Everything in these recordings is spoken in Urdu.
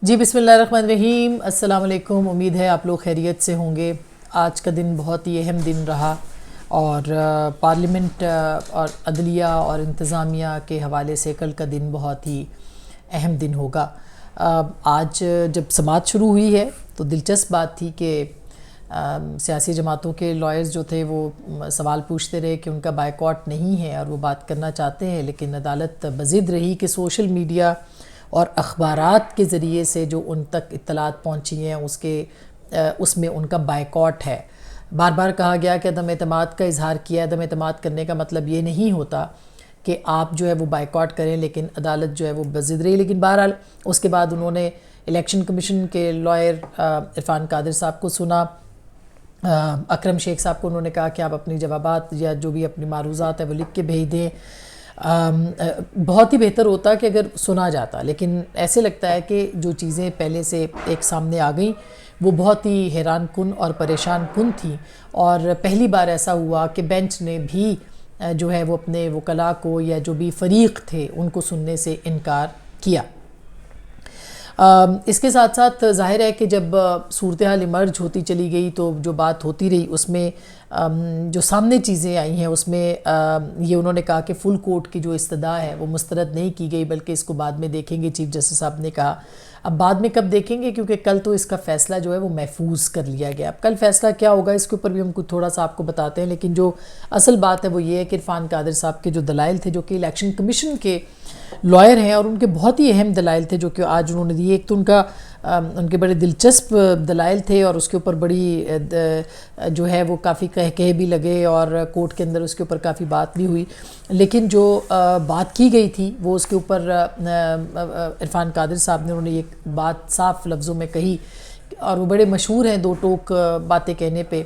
جی بسم اللہ الرحمن الرحیم، السلام علیکم۔ امید ہے آپ لوگ خیریت سے ہوں گے۔ آج کا دن بہت ہی اہم دن رہا اور پارلیمنٹ اور عدلیہ اور انتظامیہ کے حوالے سے کل کا دن بہت ہی اہم دن ہوگا۔ آج جب سماعت شروع ہوئی ہے تو دلچسپ بات تھی کہ سیاسی جماعتوں کے لائرز جو تھے وہ سوال پوچھتے رہے کہ ان کا بائیکاٹ نہیں ہے اور وہ بات کرنا چاہتے ہیں، لیکن عدالت بضد رہی کہ سوشل میڈیا اور اخبارات کے ذریعے سے جو ان تک اطلاعات پہنچی ہیں اس میں ان کا بائیکاٹ ہے۔ بار بار کہا گیا کہ عدم اعتماد کا اظہار کیا۔ عدم اعتماد کرنے کا مطلب یہ نہیں ہوتا کہ آپ جو ہے وہ بائیکاٹ کریں، لیکن عدالت جو ہے وہ بضد رہی۔ لیکن بہرحال اس کے بعد انہوں نے الیکشن کمیشن کے لائر عرفان قادر صاحب کو سنا۔ اکرم شیخ صاحب کو انہوں نے کہا کہ آپ اپنی جوابات یا جو بھی اپنی معروضات ہیں وہ لکھ کے بھیج دیں۔ بہت ہی بہتر ہوتا کہ اگر سنا جاتا، لیکن ایسے لگتا ہے کہ جو چیزیں پہلے سے ایک سامنے آ گئیں وہ بہت ہی حیران کن اور پریشان کن تھیں، اور پہلی بار ایسا ہوا کہ بینچ نے بھی جو ہے وہ اپنے وکلاء کو یا جو بھی فریق تھے ان کو سننے سے انکار کیا۔ اس کے ساتھ ساتھ ظاہر ہے کہ جب صورتحال ایمرج ہوتی چلی گئی تو جو بات ہوتی رہی اس میں جو سامنے چیزیں آئی ہیں اس میں یہ انہوں نے کہا کہ فل کورٹ کی جو استدعا ہے وہ مسترد نہیں کی گئی، بلکہ اس کو بعد میں دیکھیں گے۔ چیف جسٹس صاحب نے کہا اب بعد میں کب دیکھیں گے، کیونکہ کل تو اس کا فیصلہ جو ہے وہ محفوظ کر لیا گیا۔ اب کل فیصلہ کیا ہوگا اس کے اوپر بھی ہم کو تھوڑا سا آپ کو بتاتے ہیں، لیکن جو اصل بات ہے وہ یہ ہے کہ عرفان قادر صاحب کے جو دلائل تھے، جو کہ الیکشن کمیشن کے لائر ہیں اور ان کے بہت ہی اہم دلائل تھے جو کہ آج انہوں نے دیے۔ ایک تو ان کے بڑے دلچسپ دلائل تھے اور اس کے اوپر بڑی جو ہے وہ کافی کہے بھی لگے اور کورٹ کے اندر اس کے اوپر کافی بات بھی ہوئی، لیکن جو بات کی گئی تھی وہ اس کے اوپر عرفان قادر صاحب نے انہوں نے ایک بات صاف لفظوں میں کہی، اور وہ بڑے مشہور ہیں دو ٹوک باتیں کہنے پہ،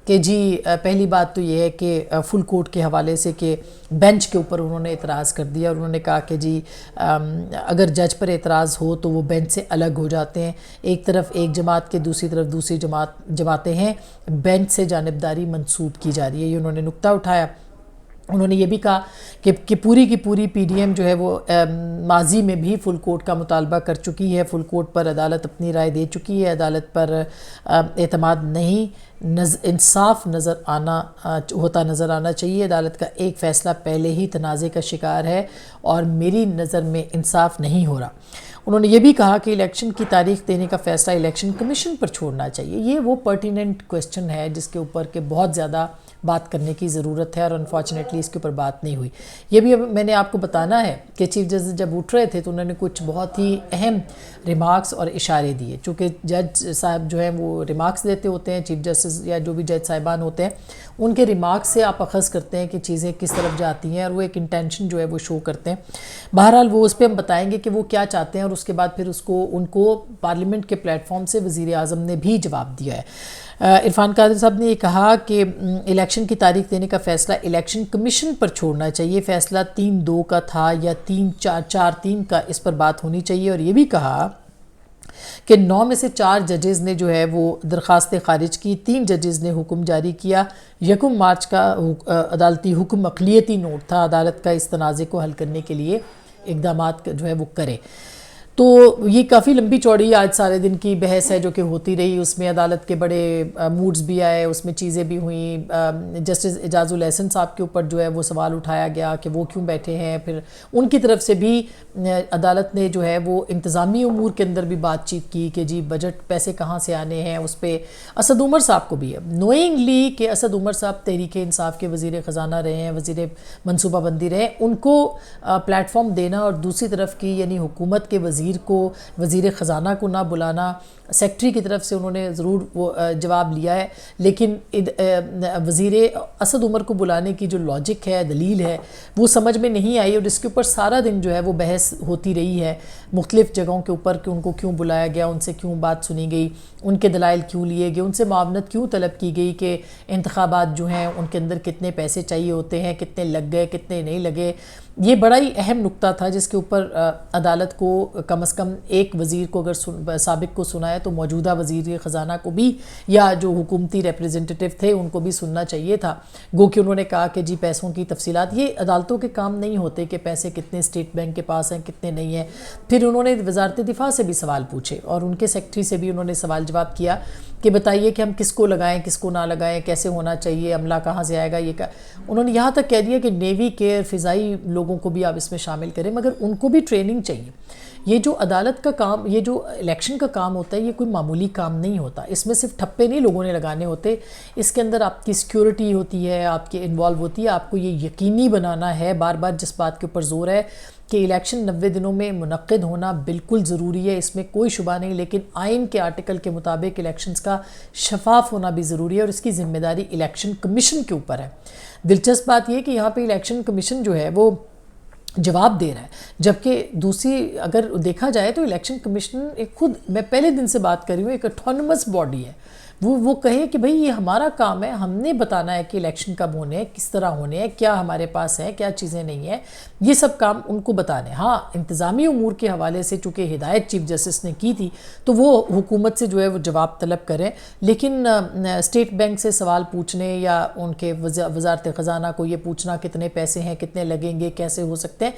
کہ جی پہلی بات تو یہ ہے کہ فل کورٹ کے حوالے سے کہ بینچ کے اوپر انہوں نے اعتراض کر دیا، اور انہوں نے کہا کہ جی اگر جج پر اعتراض ہو تو وہ بینچ سے الگ ہو جاتے ہیں۔ ایک طرف ایک جماعت کے، دوسری طرف دوسری جماعتیں ہیں، بینچ سے جانبداری منسوب کی جا رہی ہے، یہ انہوں نے نقطہ اٹھایا۔ انہوں نے یہ بھی کہا کہ پوری کی پوری پی ڈی ایم جو ہے وہ ماضی میں بھی فل کورٹ کا مطالبہ کر چکی ہے، فل کورٹ پر عدالت اپنی رائے دے چکی ہے، عدالت پر اعتماد نہیں، انصاف نظر آنا چاہیے۔ عدالت کا ایک فیصلہ پہلے ہی تنازع کا شکار ہے اور میری نظر میں انصاف نہیں ہو رہا۔ انہوں نے یہ بھی کہا کہ الیکشن کی تاریخ دینے کا فیصلہ الیکشن کمیشن پر چھوڑنا چاہیے۔ یہ وہ پرٹیننٹ کویسچن ہے جس کے اوپر کہ بہت زیادہ بات کرنے کی ضرورت ہے، اور انفارچونیٹلی اس کے اوپر بات نہیں ہوئی۔ یہ بھی میں نے آپ کو بتانا ہے کہ چیف جسٹس جب اٹھ رہے تھے تو انہوں نے کچھ بہت ہی اہم ریمارکس اور اشارے دیے، چونکہ جج صاحب جو ہیں وہ ریمارکس دیتے ہوتے ہیں، چیف جسٹس یا جو بھی جج صاحبان ہوتے ہیں ان کے ریمارکس سے آپ اخذ کرتے ہیں کہ چیزیں کس طرف جاتی ہیں، اور وہ ایک انٹینشن جو ہے وہ شو کرتے ہیں۔ بہرحال وہ اس پہ ہم بتائیں گے کہ وہ کیا چاہتے ہیں، اور اس کے بعد پھر ان کو پارلیمنٹ کے پلیٹ فارم سے وزیر اعظم نے بھی جواب دیا ہے۔ عرفان قادر صاحب نے یہ کہا کہ الیکشن کی تاریخ دینے کا فیصلہ الیکشن کمیشن پر چھوڑنا چاہیے، فیصلہ 3-2 کا تھا یا 3-4-4-3 کا، اس پر بات ہونی چاہیے۔ اور یہ بھی کہا کہ 9 میں سے 4 ججز نے جو ہے وہ درخواستیں خارج کی، 3 ججز نے حکم جاری کیا۔ 1 مارچ کا عدالتی حکم اقلیتی نوٹ تھا، عدالت کا اس تنازع کو حل کرنے کے لیے اقدامات جو ہے وہ کرے۔ تو یہ کافی لمبی چوڑی آج سارے دن کی بحث ہے جو کہ ہوتی رہی، اس میں عدالت کے بڑے موڈز بھی آئے، اس میں چیزیں بھی ہوئیں۔ جسٹس اعجاز الاحسن صاحب کے اوپر جو ہے وہ سوال اٹھایا گیا کہ وہ کیوں بیٹھے ہیں، پھر ان کی طرف سے بھی عدالت نے جو ہے وہ انتظامی امور کے اندر بھی بات چیت کی کہ جی بجٹ پیسے کہاں سے آنے ہیں۔ اس پہ اسد عمر صاحب کو بھی ہے نوئنگلی کہ اسد عمر صاحب تحریک انصاف کے وزیر خزانہ رہے ہیں، وزیر منصوبہ بندی رہے، ان کو پلیٹ فارم دینا اور دوسری طرف کی یعنی حکومت کے وزیر کو، وزیر خزانہ کو نہ بلانا، سیکٹری کی طرف سے انہوں نے ضرور وہ جواب لیا ہے، لیکن وزیر اسد عمر کو بلانے کی جو لاجک ہے، دلیل ہے، وہ سمجھ میں نہیں آئی، اور اس کے اوپر سارا دن جو ہے وہ بحث ہوتی رہی ہے مختلف جگہوں کے اوپر کہ ان کو کیوں بلایا گیا، ان سے کیوں بات سنی گئی، ان کے دلائل کیوں لیے گئے، ان سے معاونت کیوں طلب کی گئی کہ انتخابات جو ہیں ان کے اندر کتنے پیسے چاہیے ہوتے ہیں، کتنے لگ گئے کتنے نہیں لگے۔ یہ بڑا ہی اہم نقطہ تھا جس کے اوپر عدالت کو کم از کم ایک وزیر کو اگر سابق کو سنا ہے تو موجودہ وزیر خزانہ کو بھی یا جو حکومتی ریپریزنٹیٹیو تھے ان کو بھی سننا چاہیے تھا، گو کہ انہوں نے کہا کہ جی پیسوں کی تفصیلات، یہ عدالتوں کے کام نہیں ہوتے کہ پیسے کتنے اسٹیٹ بینک کے پاس ہیں کتنے نہیں ہیں۔ پھر انہوں نے وزارت دفاع سے بھی سوال پوچھے اور ان کے سیکٹری سے بھی انہوں نے سوال جواب کیا کہ بتائیے کہ ہم کس کو لگائیں کس کو نہ لگائیں، کیسے ہونا چاہیے، عملہ کہاں سے آئے گا، یہ انہوں نے یہاں تک کہہ دیا کہ نیوی کے فضائی لوگوں کو بھی آپ اس میں شامل کریں، مگر ان کو بھی ٹریننگ چاہیے۔ یہ جو عدالت کا کام، یہ جو الیکشن کا کام ہوتا ہے، یہ کوئی معمولی کام نہیں ہوتا، اس میں صرف ٹھپے نہیں لوگوں نے لگانے ہوتے، اس کے اندر آپ کی سیکیورٹی ہوتی ہے، آپ کی انوالو ہوتی ہے، آپ کو یہ یقینی بنانا ہے، بار بار جس بات کے اوپر زور ہے کہ الیکشن 90 دنوں میں منعقد ہونا بالکل ضروری ہے، اس میں کوئی شبہ نہیں، لیکن آئین کے آرٹیکل کے مطابق الیکشنز کا شفاف ہونا بھی ضروری ہے اور اس کی ذمہ داری الیکشن کمیشن کے اوپر ہے۔ دلچسپ بات یہ کہ یہاں پہ الیکشن کمیشن جو ہے وہ جواب دے رہا ہے، جبکہ دوسری اگر دیکھا جائے تو الیکشن کمیشن ایک خود، میں پہلے دن سے بات کر رہی ہوں، ایک اٹونومس باڈی ہے، وہ کہے کہ بھئی یہ ہمارا کام ہے، ہم نے بتانا ہے کہ الیکشن کب ہونے ہیں، کس طرح ہونے ہیں، کیا ہمارے پاس ہے، کیا چیزیں نہیں ہیں، یہ سب کام ان کو بتانے۔ ہاں انتظامی امور کے حوالے سے چونکہ ہدایت چیف جسٹس نے کی تھی تو وہ حکومت سے جو ہے وہ جواب طلب کریں، لیکن اسٹیٹ بینک سے سوال پوچھنے یا ان کے وزارت خزانہ کو یہ پوچھنا کتنے پیسے ہیں، کتنے لگیں گے، کیسے ہو سکتے ہیں،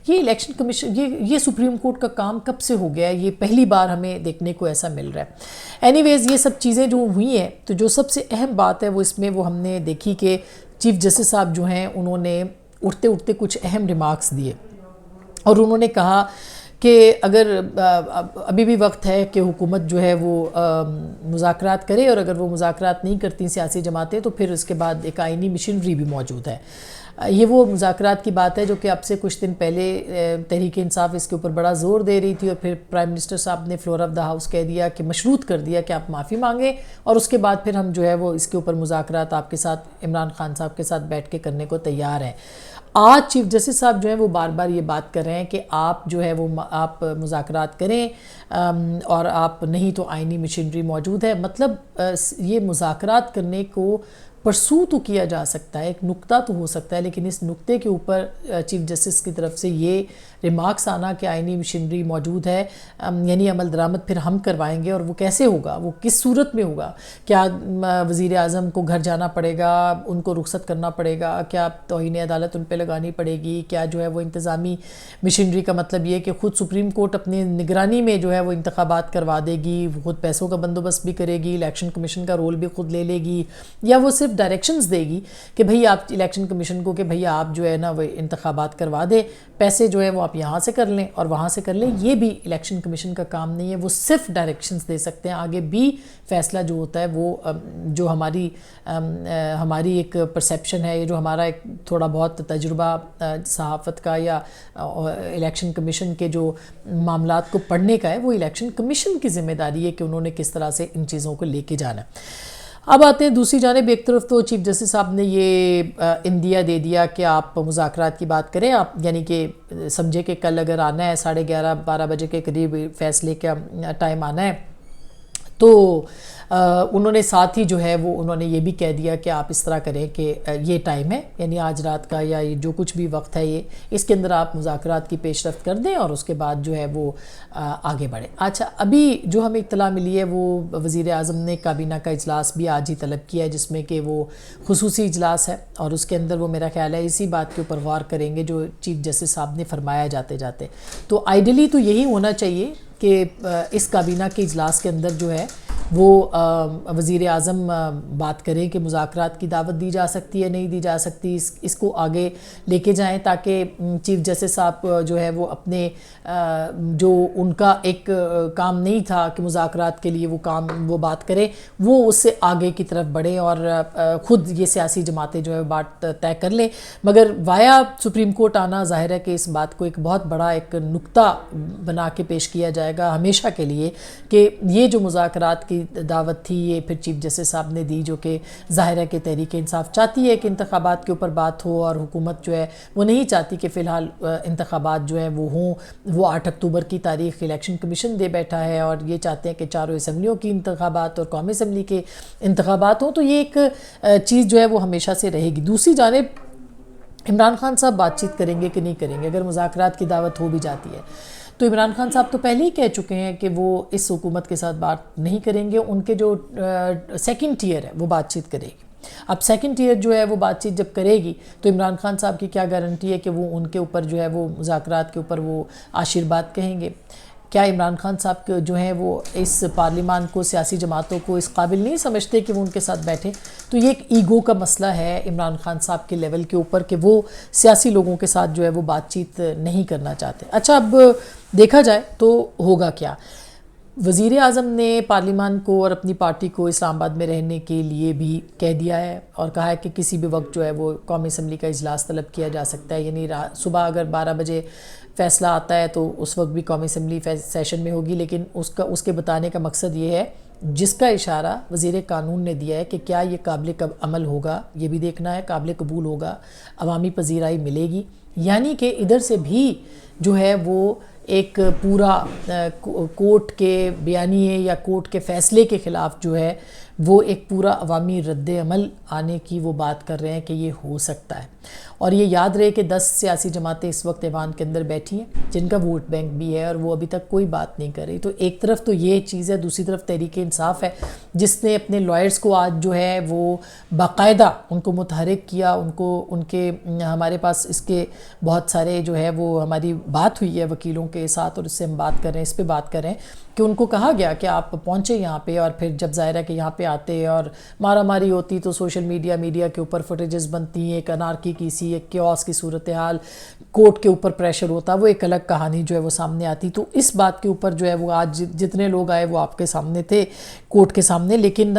یہ الیکشن کمیشن، یہ سپریم کورٹ کا کام کب سے ہو گیا ہے، یہ پہلی بار ہمیں دیکھنے کو ایسا مل رہا ہے۔ اینی ویز یہ سب چیزیں جو ہوئی ہیں تو جو سب سے اہم بات ہے وہ اس میں وہ ہم نے دیکھی کہ چیف جسٹس صاحب جو ہیں انہوں نے اٹھتے اٹھتے کچھ اہم ریمارکس دیے اور انہوں نے کہا کہ اگر ابھی بھی وقت ہے کہ حکومت جو ہے وہ مذاکرات کرے، اور اگر وہ مذاکرات نہیں کرتی سیاسی جماعتیں تو پھر اس کے بعد ایک آئینی مشینری بھی موجود ہے۔ یہ وہ مذاکرات کی بات ہے جو کہ اب سے کچھ دن پہلے تحریک انصاف اس کے اوپر بڑا زور دے رہی تھی، اور پھر پرائم منسٹر صاحب نے فلور آف دا ہاؤس کہہ دیا کہ مشروط کر دیا کہ آپ معافی مانگیں اور اس کے بعد پھر ہم جو ہے وہ اس کے اوپر مذاکرات آپ کے ساتھ، عمران خان صاحب کے ساتھ بیٹھ کے کرنے کو تیار ہیں۔ آج چیف جسٹس صاحب جو ہیں وہ بار بار یہ بات کر رہے ہیں کہ آپ جو ہے وہ آپ مذاکرات کریں اور آپ نہیں تو آئینی مشینری موجود ہے۔ مطلب یہ مذاکرات کرنے کو پرسو تو کیا جا سکتا ہے، ایک نقطہ تو ہو سکتا ہے، لیکن اس نقطے کے اوپر چیف جسٹس کی طرف سے یہ ریمارکس آنا کہ آئینی مشینری موجود ہے، یعنی عمل درآمد پھر ہم کروائیں گے، اور وہ کیسے ہوگا، وہ کس صورت میں ہوگا، کیا وزیر اعظم کو گھر جانا پڑے گا، ان کو رخصت کرنا پڑے گا، کیا توہین عدالت ان پہ لگانی پڑے گی، کیا جو ہے وہ انتظامی مشینری کا مطلب یہ کہ خود سپریم کورٹ اپنی نگرانی میں جو ہے وہ انتخابات کروا دے گی، خود پیسوں کا بندوبست بھی کرے گی، الیکشن کمیشن کا رول بھی خود لے لے گی، یا وہ صرف ڈائریکشنز دے گی کہ بھئی آپ الیکشن کمیشن کو کہ بھئی آپ جو ہے نا وہ انتخابات کروا دیں، پیسے جو ہے وہ آپ یہاں سے کر لیں اور وہاں سے کر لیں۔ یہ بھی الیکشن کمیشن کا کام نہیں ہے، وہ صرف ڈائریکشنز دے سکتے ہیں، آگے بھی فیصلہ جو ہوتا ہے وہ جو ہماری ایک پرسیپشن ہے، یہ جو ہمارا ایک تھوڑا بہت تجربہ صحافت کا یا الیکشن کمیشن کے جو معاملات کو پڑھنے کا ہے، وہ الیکشن کمیشن کی ذمہ داری ہے کہ انہوں نے کس طرح سے ان چیزوں کو لے کے جانا ہے۔ اب آتے ہیں دوسری جانب، ایک طرف تو چیف جسٹس صاحب نے یہ اندیا دے دیا کہ آپ مذاکرات کی بات کریں، آپ یعنی کہ سمجھے کہ کل اگر آنا ہے 11:30-12 بجے کے قریب فیصلے کا ٹائم آنا ہے، تو انہوں نے ساتھ ہی جو ہے وہ انہوں نے یہ بھی کہہ دیا کہ آپ اس طرح کریں کہ یہ ٹائم ہے، یعنی آج رات کا یا جو کچھ بھی وقت ہے یہ اس کے اندر آپ مذاکرات کی پیش رفت کر دیں اور اس کے بعد جو ہے وہ آگے بڑھیں۔ اچھا، ابھی جو ہمیں اطلاع ملی ہے وہ وزیر اعظم نے کابینہ کا اجلاس بھی آج ہی طلب کیا ہے، جس میں کہ وہ خصوصی اجلاس ہے اور اس کے اندر وہ میرا خیال ہے اسی بات کے اوپر غور کریں گے جو چیف جسٹس صاحب نے فرمایا جاتے جاتے۔ تو آئیڈیلی تو یہی ہونا چاہیے کہ اس کابینہ کے اجلاس کے اندر جو ہے وہ وزیر اعظم بات کریں کہ مذاکرات کی دعوت دی جا سکتی ہے نہیں دی جا سکتی، اس کو آگے لے کے جائیں تاکہ چیف جسٹس صاحب جو ہے وہ اپنے جو ان کا ایک کام نہیں تھا کہ مذاکرات کے لیے وہ کام وہ بات کرے، وہ اس سے آگے کی طرف بڑھے اور خود یہ سیاسی جماعتیں جو ہے بات طے کر لیں۔ مگر وایا سپریم کورٹ آنا ظاہر ہے کہ اس بات کو ایک بہت بڑا ایک نقطہ بنا کے پیش کیا جائے گا ہمیشہ کے لیے کہ یہ جو مذاکرات کی دعوت تھی یہ پھر چیف جسٹس صاحب نے دی، جو کہ ظاہر ہے کہ تحریک انصاف چاہتی ہے کہ انتخابات کے اوپر بات ہو، اور حکومت جو ہے وہ نہیں چاہتی کہ فی الحال انتخابات جو ہیں وہ ہوں۔ وہ 8 اکتوبر کی تاریخ الیکشن کمیشن دے بیٹھا ہے اور یہ چاہتے ہیں کہ چاروں اسمبلیوں کی انتخابات اور قومی اسمبلی کے انتخابات ہوں، تو یہ ایک چیز جو ہے وہ ہمیشہ سے رہے گی۔ دوسری جانب عمران خان صاحب بات چیت کریں گے کہ نہیں کریں گے؟ اگر مذاکرات کی دعوت ہو بھی جاتی ہے تو عمران خان صاحب تو پہلے ہی کہہ چکے ہیں کہ وہ اس حکومت کے ساتھ بات نہیں کریں گے، ان کے جو سیکنڈ ٹیئر ہے وہ بات چیت کرے گی۔ اب سیکنڈ ٹیئر جو ہے وہ بات چیت جب کرے گی تو عمران خان صاحب کی کیا گارنٹی ہے کہ وہ ان کے اوپر جو ہے وہ مذاکرات کے اوپر وہ آشرواد کہیں گے؟ کیا عمران خان صاحب جو ہیں وہ اس پارلیمان کو، سیاسی جماعتوں کو اس قابل نہیں سمجھتے کہ وہ ان کے ساتھ بیٹھیں؟ تو یہ ایک ایگو کا مسئلہ ہے عمران خان صاحب کے لیول کے اوپر کہ وہ سیاسی لوگوں کے ساتھ جو ہے وہ بات چیت نہیں کرنا چاہتے۔ اچھا، اب دیکھا جائے تو ہوگا کیا؟ وزیر اعظم نے پارلیمان کو اور اپنی پارٹی کو اسلام آباد میں رہنے کے لیے بھی کہہ دیا ہے اور کہا ہے کہ کسی بھی وقت جو ہے وہ قومی اسمبلی کا اجلاس طلب کیا جا سکتا ہے، یعنی صبح اگر 12 بجے فیصلہ آتا ہے تو اس وقت بھی قومی اسمبلی سیشن میں ہوگی، لیکن اس کے بتانے کا مقصد یہ ہے، جس کا اشارہ وزیر قانون نے دیا ہے کہ کیا یہ قابل عمل ہوگا، یہ بھی دیکھنا ہے، قابل قبول ہوگا، عوامی پذیرائی ملے گی، یعنی کہ ادھر سے بھی جو ہے وہ ایک پورا کورٹ کے بیانیے یا کورٹ کے فیصلے کے خلاف جو ہے وہ ایک پورا عوامی رد عمل آنے کی وہ بات کر رہے ہیں کہ یہ ہو سکتا ہے۔ اور یہ یاد رہے کہ 10 سیاسی جماعتیں اس وقت ایوان کے اندر بیٹھی ہیں جن کا ووٹ بینک بھی ہے اور وہ ابھی تک کوئی بات نہیں کر رہی۔ تو ایک طرف تو یہ چیز ہے، دوسری طرف تحریک انصاف ہے جس نے اپنے لائرز کو آج جو ہے وہ باقاعدہ ان کو متحرک کیا، ان کے ہمارے پاس اس کے بہت سارے جو ہے وہ ہماری بات ہوئی ہے وکیلوں کے ساتھ اور اس سے ہم بات کر رہے ہیں، اس پہ بات کر رہے ہیں کہ ان کو کہا گیا کہ آپ پہنچے یہاں پہ، اور پھر جب ظاہر ہے کہ یہاں پہ آتے اور مارا ماری ہوتی تو سوشل میڈیا کے اوپر فوٹیجز بنتی ہیں، ایک انارکی کی سی، ایک کیوس کی صورتحال، کورٹ کے اوپر پریشر ہوتا، وہ ایک الگ کہانی جو ہے وہ سامنے آتی۔ تو اس بات کے اوپر جو ہے وہ آج جتنے لوگ آئے وہ آپ کے سامنے تھے، کورٹ کے سامنے، لیکن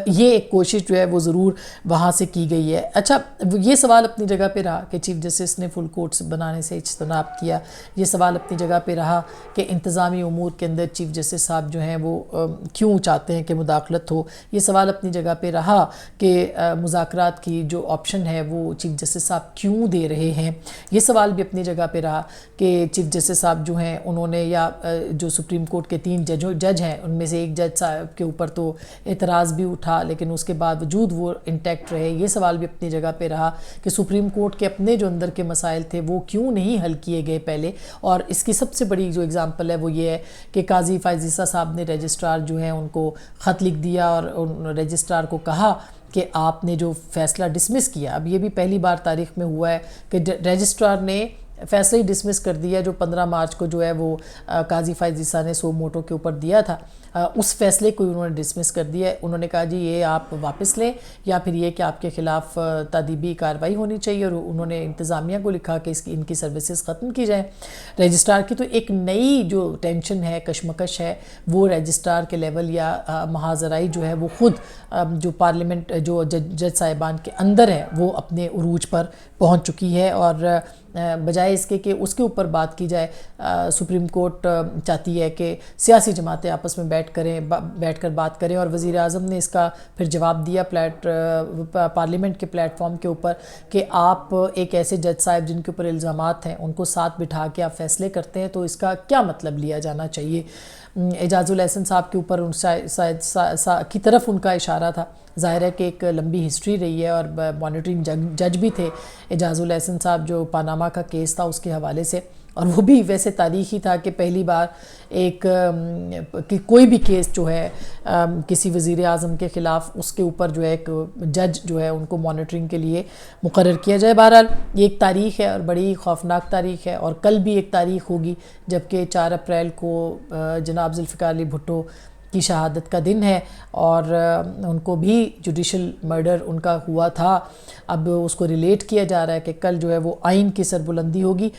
یہ ایک کوشش جو ہے وہ ضرور وہاں سے کی گئی ہے۔ اچھا، یہ سوال اپنی جگہ پہ رہا کہ چیف جسٹس نے فل کورٹس بنانے سے اجتناب کیا، یہ سوال اپنی جگہ پہ رہا کہ انتظامی امور کے اندر چیف جسٹس صاحب جو ہیں وہ کیوں چاہتے ہیں کہ مداخلت ہو، یہ سوال اپنی جگہ پہ رہا کہ مذاکرات کی جو آپشن ہے وہ چیف جسٹس صاحب کیوں دے رہے ہیں، یہ سوال بھی اپنی جگہ پہ رہا کہ چیف جسٹس صاحب جو ہیں انہوں نے، یا جو سپریم کورٹ کے 3 جج ہیں ان میں سے ایک جج صاحب کے اوپر تو اعتراض بھی اٹھا لیکن اس کے باوجود وہ انٹیکٹ رہے، یہ سوال بھی اپنی جگہ پہ رہا کہ سپریم کورٹ کے اپنے جو اندر کے مسائل تھے وہ کیوں نہیں حل کیے گئے پہلے۔ اور اس کی سب سے بڑی جو اگزامپل ہے وہ یہ ہے کہ قاضی فائز عیسیٰ صاحب نے رجسٹرار جو ہیں ان کو خط لکھ دیا اور رجسٹرار کو کہا کہ آپ نے جو فیصلہ ڈسمس کیا، اب یہ بھی پہلی بار تاریخ میں ہوا ہے کہ رجسٹرار نے فیصلہ ہی ڈسمس کر دیا جو 15 مارچ کو جو ہے وہ قاضی فائز عیسیٰ نے سو موٹو کے اوپر دیا تھا، اس فیصلے کو انہوں نے ڈسمس کر دیا ہے۔ انہوں نے کہا جی یہ آپ واپس لیں یا پھر یہ کہ آپ کے خلاف تادیبی کارروائی ہونی چاہیے، اور انہوں نے انتظامیہ کو لکھا کہ ان کی سروسز ختم کی جائیں رجسٹرار کی۔ تو ایک نئی جو ٹینشن ہے، کشمکش ہے، وہ رجسٹرار کے لیول یا محاذرائی جو ہے وہ خود جو پارلیمنٹ جو جج صاحبان کے اندر ہے وہ اپنے عروج پر پہنچ چکی ہے، اور بجائے اس کے کہ اس کے اوپر بات کی جائے، سپریم کورٹ چاہتی ہے کہ سیاسی جماعتیں آپس میں بیٹھ کر بات کریں، اور وزیر اعظم نے اس کا پھر جواب دیا پارلیمنٹ کے پلیٹ فارم کے اوپر کہ آپ ایک ایسے جج صاحب جن کے اوپر الزامات ہیں ان کو ساتھ بٹھا کے آپ فیصلے کرتے ہیں تو اس کا کیا مطلب لیا جانا چاہیے۔ اعجاز الاحسن صاحب کے اوپر کی طرف ان کا اشارہ تھا، ظاہر ہے کہ ایک لمبی ہسٹری رہی ہے اور مانیٹرنگ جج بھی تھے اعجاز الاحسن صاحب جو پاناما کا کیس تھا اس کے حوالے سے، اور وہ بھی ویسے تاریخی تھا کہ پہلی بار کوئی بھی کیس جو ہے کسی وزیر اعظم کے خلاف اس کے اوپر جو ہے ایک جج جو ہے ان کو مانیٹرنگ کے لیے مقرر کیا جائے۔ بہرحال یہ ایک تاریخ ہے اور بڑی خوفناک تاریخ ہے، اور کل بھی ایک تاریخ ہوگی جبکہ 4 اپریل کو جناب ذوالفقار علی بھٹو کی شہادت کا دن ہے، اور ان کو بھی جوڈیشل مرڈر ان کا ہوا تھا۔ اب اس کو ریلیٹ کیا جا رہا ہے کہ کل جو ہے وہ آئین کی سربلندی ہوگی،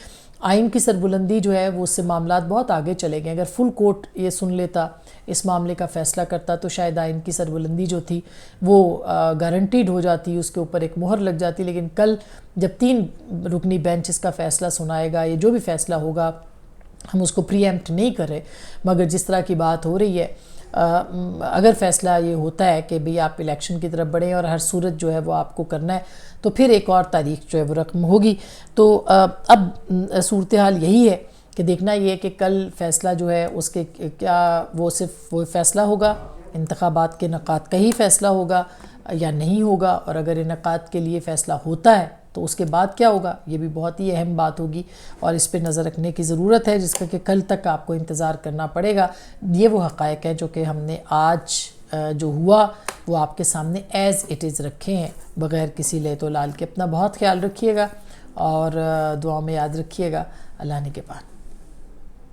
آئین کی سربلندی جو ہے وہ اس سے معاملات بہت آگے چلے گئے۔ اگر فل کورٹ یہ سن لیتا، اس معاملے کا فیصلہ کرتا تو شاید آئین کی سربلندی جو تھی وہ گارنٹیڈ ہو جاتی، اس کے اوپر ایک مہر لگ جاتی، لیکن کل جب 3 رکنی بینچ اس کا فیصلہ سنائے گا، یہ جو بھی فیصلہ ہوگا ہم اس کو پری ایمپٹ نہیں کر رہے، مگر جس طرح کی بات ہو رہی ہے اگر فیصلہ یہ ہوتا ہے کہ بھئی آپ الیکشن کی طرف بڑھیں اور ہر صورت جو ہے وہ آپ کو کرنا ہے تو پھر ایک اور تاریخ جو ہے وہ رقم ہوگی۔ تو اب صورتحال یہی ہے کہ دیکھنا یہ ہے کہ کل فیصلہ جو ہے اس کے کیا وہ صرف وہ فیصلہ ہوگا، انتخابات کے انعقاد کا ہی فیصلہ ہوگا یا نہیں ہوگا، اور اگر انعقاد کے لیے فیصلہ ہوتا ہے تو اس کے بعد کیا ہوگا، یہ بھی بہت ہی اہم بات ہوگی اور اس پہ نظر رکھنے کی ضرورت ہے، جس کا کہ کل تک آپ کو انتظار کرنا پڑے گا۔ یہ وہ حقائق ہیں جو کہ ہم نے آج جو ہوا وہ آپ کے سامنے ایز اٹ از رکھے ہیں، بغیر کسی لیت و لال کے۔ اپنا بہت خیال رکھیے گا اور دعاؤں میں یاد رکھیے گا۔ اللہ نے کے بعد